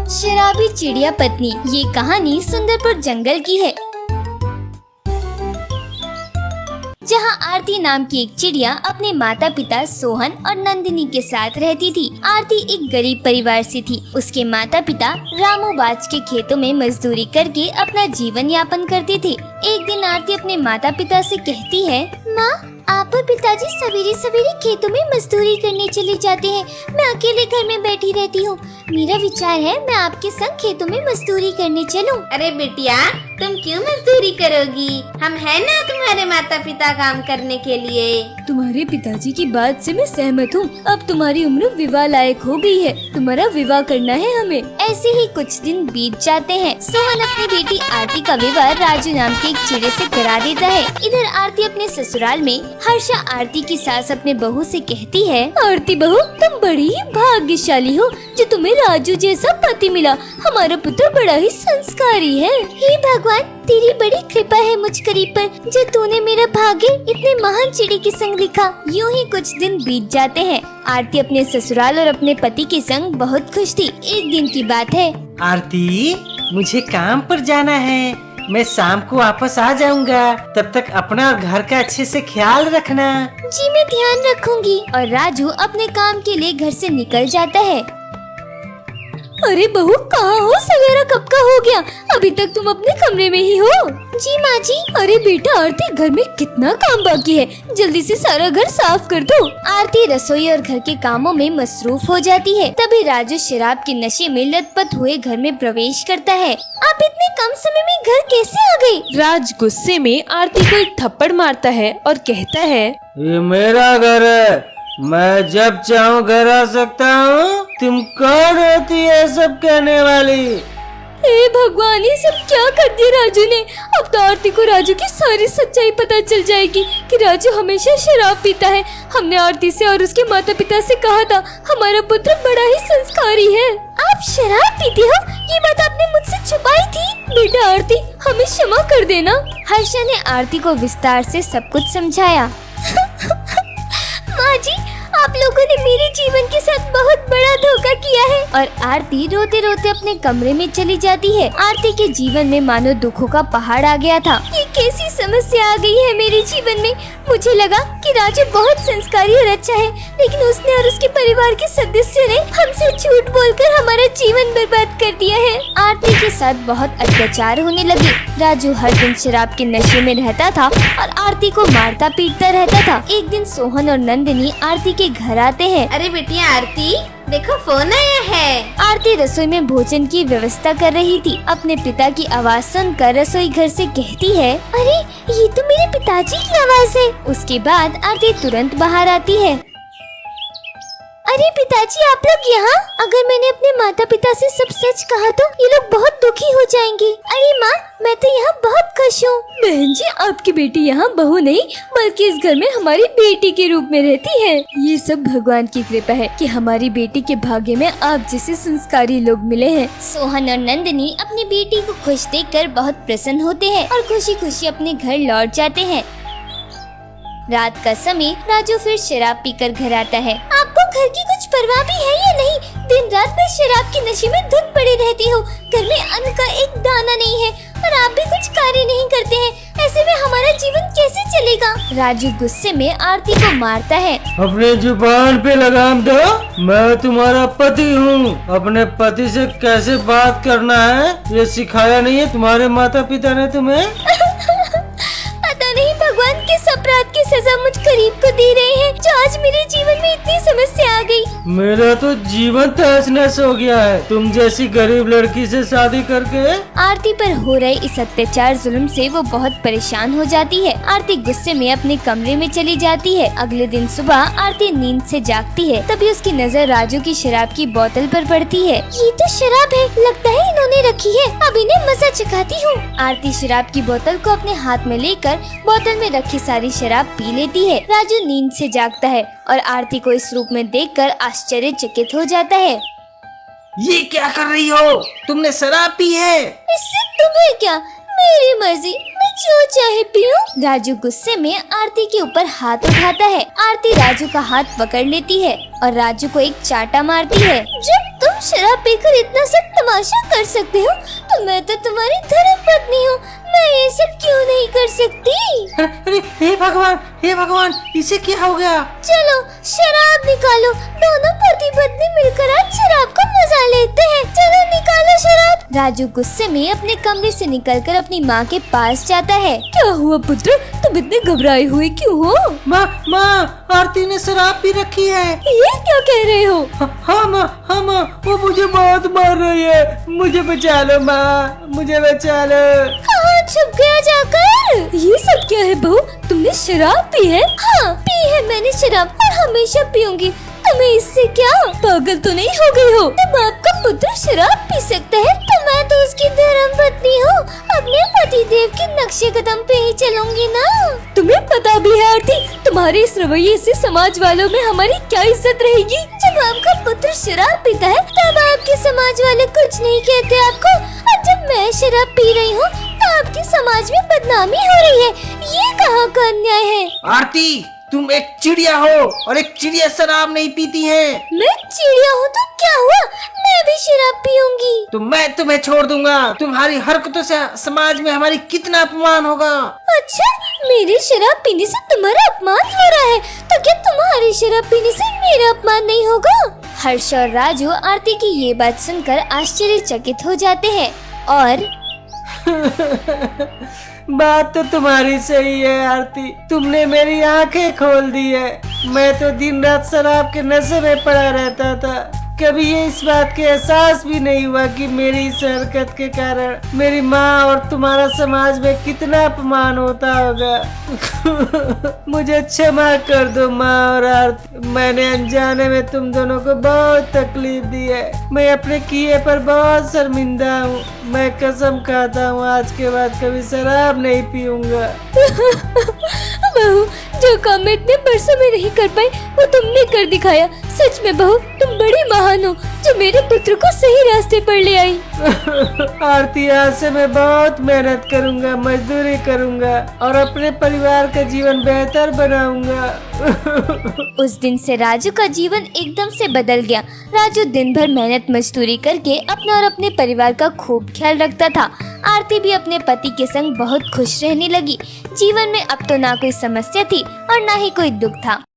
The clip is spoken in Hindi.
शराबी चिड़िया पत्नी। ये कहानी सुंदरपुर जंगल की है, जहाँ आरती नाम की एक चिड़िया अपने माता पिता सोहन और नंदिनी के साथ रहती थी। आरती एक गरीब परिवार से थी। उसके माता पिता रामू बाज के खेतों में मजदूरी करके अपना जीवन यापन करते थे। एक दिन आरती अपने माता पिता से कहती है, माँ, आप और पिताजी सवेरे सवेरे खेतों में मजदूरी करने चले जाते हैं। मैं अकेले घर में बैठी रहती हूँ। मेरा विचार है मैं आपके संग खेतों में मजदूरी करने चलूं। अरे बिटिया, तुम क्यों मजदूरी करोगी? हम है ना तुम्हारे माता पिता काम करने के लिए। तुम्हारे पिताजी की बात से मैं सहमत हूँ। अब तुम्हारी उम्र विवाह लायक हो गई है। तुम्हारा विवाह करना है हमें। ऐसे ही कुछ दिन बीत जाते हैं। सोहन अपनी बेटी आरती का विवाह राजू नाम के एक चिड़े से करा देता है। इधर आरती अपने ससुराल में हर्षा आरती की सास अपने बहू से कहती है, आरती बहू, तुम बड़ी ही भाग्यशाली हो जो तुम्हें राजू जैसा पति मिला। हमारा पुत्र बड़ा ही संस्कारी है। हे भगवान, तेरी बड़ी कृपा है मुझ गरीब पर जो तूने मेरा भाग्य इतने महान चिड़ी के संग लिखा। यूं ही कुछ दिन बीत जाते हैं। आरती अपने ससुराल और अपने पति के संग बहुत खुश थी। एक दिन की बात है। आरती, मुझे काम पर जाना है। मैं शाम को वापस आ जाऊंगा। तब तक अपना और घर का अच्छे से ख्याल रखना। जी, मैं ध्यान रखूंगी। और राजू अपने काम के लिए घर से निकल जाता है। अरे बहू, कहाँ हो? सवेरा कब का हो गया? अभी तक तुम अपने कमरे में ही हो? जी माँ जी। अरे बेटा आरती, घर में कितना काम बाकी है। जल्दी से सारा घर साफ कर दो। आरती रसोई और घर के कामों में मसरूफ हो जाती है। तभी राजू शराब के नशे में लथपथ हुए घर में प्रवेश करता है। आप इतने कम समय में घर कैसे आ गए? राज गुस्से में आरती को एक थप्पड़ मारता है और कहता है, ये मेरा घर है। मैं जब चाहूँ घर आ सकता हूँ। तुम कौन होती है सब कहने वाली? हे भगवान, ये सब क्या कर दिया राजू ने? अब तो आरती को राजू की सारी सच्चाई पता चल जाएगी कि राजू हमेशा शराब पीता है। हमने आरती से और उसके माता पिता से कहा था हमारा पुत्र बड़ा ही संस्कारी है। आप शराब पीते हो? ये बात आपने मुझसे छुपाई थी। बेटा आरती, हमें क्षमा कर देना। हर्षा ने आरती को विस्तार से सब कुछ समझाया। माँ जी, आप लोगों ने मेरे जीवन के साथ बहुत बड़ा धोखा किया है। और आरती रोते रोते अपने कमरे में चली जाती है। आरती के जीवन में मानो दुखों का पहाड़ आ गया था। ये कैसी समस्या आ गई है मेरे जीवन में? मुझे लगा कि राजू बहुत संस्कारी और अच्छा है, लेकिन उसने और उसके परिवार के सदस्यों ने हमसे झूठ बोलकर हमारा जीवन बर्बाद कर दिया है। आरती के साथ बहुत अत्याचार होने लगे। राजू हर दिन शराब के नशे में रहता था और आरती को मारता पीटता रहता था। एक दिन सोहन और नंदिनी आरती के घर आते हैं। अरे बिटिया आरती, देखो फोन आया है। आरती रसोई में भोजन की व्यवस्था कर रही थी। अपने पिता की आवाज सुनकर रसोई घर से कहती है, अरे ये तो मेरे पिताजी की आवाज है। उसके बाद आरती तुरंत बाहर आती है। अरे पिताजी, आप लोग यहाँ? अगर मैंने अपने माता पिता से सब सच कहा तो ये लोग बहुत दुखी हो जाएंगे। अरे माँ, मैं तो यहाँ बहुत खुश हूँ। बहन जी, आपकी बेटी यहाँ बहू नहीं बल्कि इस घर में हमारी बेटी के रूप में रहती है। ये सब भगवान की कृपा है कि हमारी बेटी के भाग्य में आप जैसे संस्कारी लोग मिले हैं। सोहन और नंदिनी अपनी बेटी को खुश देखकर बहुत प्रसन्न होते हैं और खुशी खुशी अपने घर लौट जाते हैं। रात का समय राजू फिर शराब पीकर घर आता है। आपको घर की कुछ परवाह भी है या नहीं? दिन रात मैं शराब के नशे में धुत पड़ी रहती हूँ। घर में अन्न का एक दाना नहीं है और आप भी कुछ कार्य नहीं करते हैं। ऐसे में हमारा जीवन कैसे चलेगा? राजू गुस्से में आरती को मारता है। अपने जुबान पे लगाम दो। मैं तुम्हारा पति हूँ। अपने पति से कैसे बात करना है ये सिखाया नहीं है तुम्हारे माता पिता ने तुम्हें? पता नहीं भगवान किस अपराध की सजा मुझ गरीब को दे रहे हैं जो आज मेरे जीवन में इतनी समस्या आ गई। मेरा तो जीवन तहस नहस हो गया है तुम जैसी गरीब लड़की से शादी करके। आरती पर हो रहे इस अत्याचार जुल्म से वो बहुत परेशान हो जाती है। आरती गुस्से में अपने कमरे में चली जाती है। अगले दिन सुबह आरती नींद से जागती है। तभी उसकी नजर राजू की शराब की बोतल पर पड़ती है। ये तो शराब है, लगता है इन्होंने रखी है। अब इन्हें मजा चखाती हूँ। आरती शराब की बोतल को अपने हाथ में लेकर बोतल में रखी सारी शराब पी लेती है। राजू नींद से जागता है और आरती को इस रूप में देखकर आश्चर्यचकित हो जाता है। ये क्या कर रही हो? तुमने शराब पी है? इससे तुम्हें क्या? मेरी मर्जी, मैं जो चाहे पीऊं। राजू गुस्से में आरती के ऊपर हाथ उठाता है। आरती राजू का हाथ पकड़ लेती है और राजू को एक चाटा मारती है। जब तुम शराब पीकर इतना सब तमाशा कर सकते हो, तो मैं तो तुम्हारी धर्म पत्नी हूँ, मैं ये सब क्यों नहीं कर सकती? अरे हे भगवान, इसे क्या हो गया? चलो शराब निकालो, दोनों पति पत्नी मिलकर आज शराब का मजा लेते हैं। चलो निकालो शराब। राजू गुस्से में अपने कमरे से निकलकर अपनी माँ के पास जाता है। क्या हुआ पुत्र, तुम इतने घबराए हुए क्यों हो? माँ, आरती ने शराब पी रखी है। ये क्या कह रहे हो? हाँ माँ, वो मुझे बहुत मार रही है, मुझे बचा लो माँ, मुझे बचा लो। कहाँ छुप गया जाकर? ये सब क्या है बहू, तुमने शराब पी है? हाँ पी है मैंने शराब, और हमेशा पीऊंगी। तुम्हें इससे क्या, पागल तो नहीं हो गई हो? जब आपका पुत्र शराब पी सकता है तो मैं तो उसकी धर्म पत्नी हूँ, अपने पति देव के नक्शे कदम पे ही चलूंगी ना। तुम्हें पता भी है आरती, तुम्हारे इस रवैये से समाज वालों में हमारी क्या इज्जत रहेगी? जब आपका पुत्र शराब पीता है तब आपके समाज वाले कुछ नहीं कहते आपको, और जब मैं शराब पी रही हूँ तो आपके समाज में बदनामी हो रही है। ये कहाँ का अन्याय है? आरती, तुम एक चिड़िया हो और एक चिड़िया शराब नहीं पीती है। मैं चिड़िया हूँ तो क्या हुआ, मैं भी शराब पीऊंगी। तो मैं तुम्हें छोड़ दूंगा। तुम्हारी हरकतों से समाज में हमारी कितना अपमान होगा। अच्छा, मेरे शराब पीने से तुम्हारा अपमान हो रहा है, तो क्या तुम्हारी शराब पीने से मेरा अपमान नहीं होगा? हर्ष और राजू आरती की ये बात सुनकर आश्चर्यचकित हो जाते हैं और बात तो तुम्हारी सही है आरती, तुमने मेरी आंखें खोल दी है। मैं तो दिन रात शराब के नशे में पड़ा रहता था, कभी ये इस बात के एहसास भी नहीं हुआ कि मेरी इस हरकत के कारण मेरी माँ और तुम्हारा समाज में कितना अपमान होता होगा। मुझे क्षमा कर दो माँ और आरती, मैंने अनजाने में तुम दोनों को बहुत तकलीफ दी है। मैं अपने किए पर बहुत शर्मिंदा हूँ। मैं कसम खाता हूँ आज के बाद कभी शराब नहीं पीऊंगा। बहू, जो काम मैं इतने बरसों में नहीं कर पाई वो तुमने कर दिखाया। सच में बहू, तुम बड़ी महान हो जो मेरे पुत्र को सही रास्ते पर ले आई। आरती, आज से मैं बहुत मेहनत करूंगा, मजदूरी करूंगा और अपने परिवार का जीवन बेहतर बनाऊंगा। उस दिन से राजू का जीवन एकदम से बदल गया। राजू दिन भर मेहनत मजदूरी करके अपना और अपने परिवार का खूब ख्याल रखता था। आरती भी अपने पति के संग बहुत खुश रहने लगी। जीवन में अब तो ना कोई समस्या थी और ना ही कोई दुख था।